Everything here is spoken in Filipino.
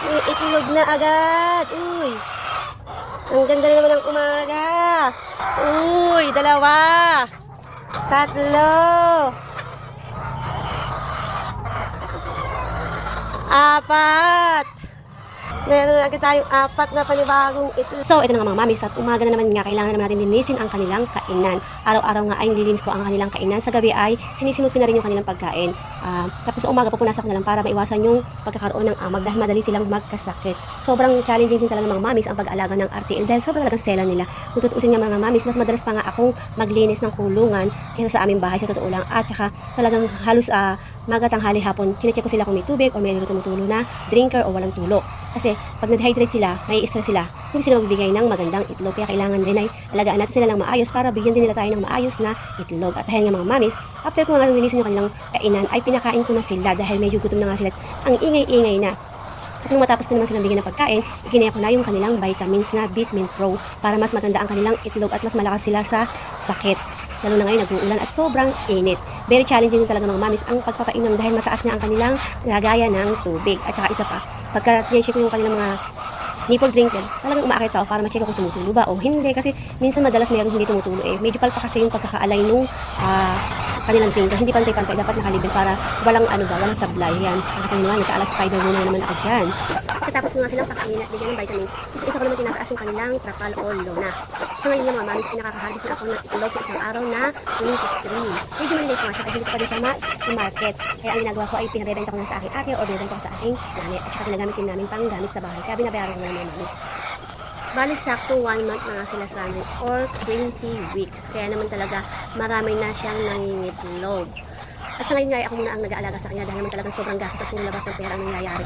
May itlog na agad. Uy. Ang ganda na naman ng umaga. Uy, dalawa. Tatlo. Apat. Meron na agad tayong apat na panibagong itlog. So, ito na nga mga mamis, at umaga na naman nga, kailangan naman natin linisin ang kanilang kainan. Araw-araw nga ay nililinis ko ang kanilang kainan. Sa gabi ay sinisimot ko na rin yung kanilang pagkain. Tapos sa umaga pupunasan ko na lang para maiwasan yung pagkakaroon ng amag dahil madali silang magkasakit. Sobrang challenging din talaga mga mamis ang pag-alaga ng RTL dahil sobrang talagang sela nila. Kung tutuusin nga mga mamis, mas madalas pa nga akong maglinis ng kulungan kaysa sa aming bahay, sa totoo lang. At saka talagang halos maga, tanghali, hapon, chinecheck ko sila kung may tubig o may tumutulo na drinker o walang tulo. Kasi pag na-dehydrate sila, may stress sila, hindi sila magbibigay ng magandang itlog. Kaya kailangan din ay alagaan natin sila ng maayos para bigyan din nila tayo ng maayos na itlog. At dahil nga mga mamis, after ko nga nilinisin yung kanilang kainan, ay pinakain ko na sila dahil medyo gutom na nga sila. Ang ingay-ingay na. At nung matapos ko naman silang bigyan ng pagkain, ikinaya ko na yung kanilang vitamins na Vitamin Pro para mas matanda ang kanilang itlog at mas malakas sila sa sakit. Lalo na ngayon nag-uulan at sobrang init. Very challenging din talaga mga mamis ang pagpapainom dahil mataas na ang kanilang lagayan ng tubig. At saka isa pa, pagka check ko yung kanilang mga nipple drinker, talagang umaakit pa ako para ma-check kung tumutulo ba o hindi. Kasi minsan madalas mayroong hindi tumutulo Medyo palpa kasi yung pagkakaalay nung kanilang drinker. Hindi pantay-pantay, dapat nakalibel para walang walang sablay. Yan. Nakatayin naman, nagka-alas spider muna naman ako dyan. Pagkatapos ko nga silang pakainin at bigyan ng vitamins, isa-isa ko naman tinataas yung kanilang trapal o lona. So ngayon nga mga mamis, nakakaharvest na ako ng itlog sa isang araw na 23. Medyo malilate nga siya kasi hindi ko pa din siya ma-market. Kaya ang ginagawa ko ay pinabebenta ko na sa aking ate o binibenta ko sa aking nanay at saka ginagamit din namin pang gamit sa bahay. Kaya binabayaran ko na mga mamis. Bali sakto 1 month na nga sila sa amin or 20 weeks. Kaya naman talaga marami na siyang nangingitlog. At sa ngayon nga ako muna ang nag-aalaga sa kanya dahil naman talagang sobrang gastos at puro labas ng pera ang nangyayari.